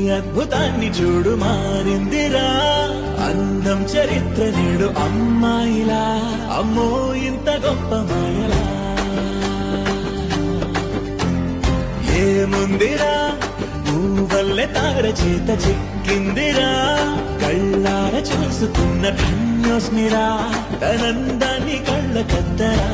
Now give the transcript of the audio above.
అద్భుతాన్ని చూడు మారిందిరా అందం చరిత్ర నేడు అమ్మాయిలా అమ్మో ఇంత గొప్ప మాయలా ఏముందిరా నువ్వల్లే తార చేత చిక్కిందిరా కళ్ళార చూసుకున్న ధన్యోస్మిరా తనందాన్ని కళ్ళ కద్దరా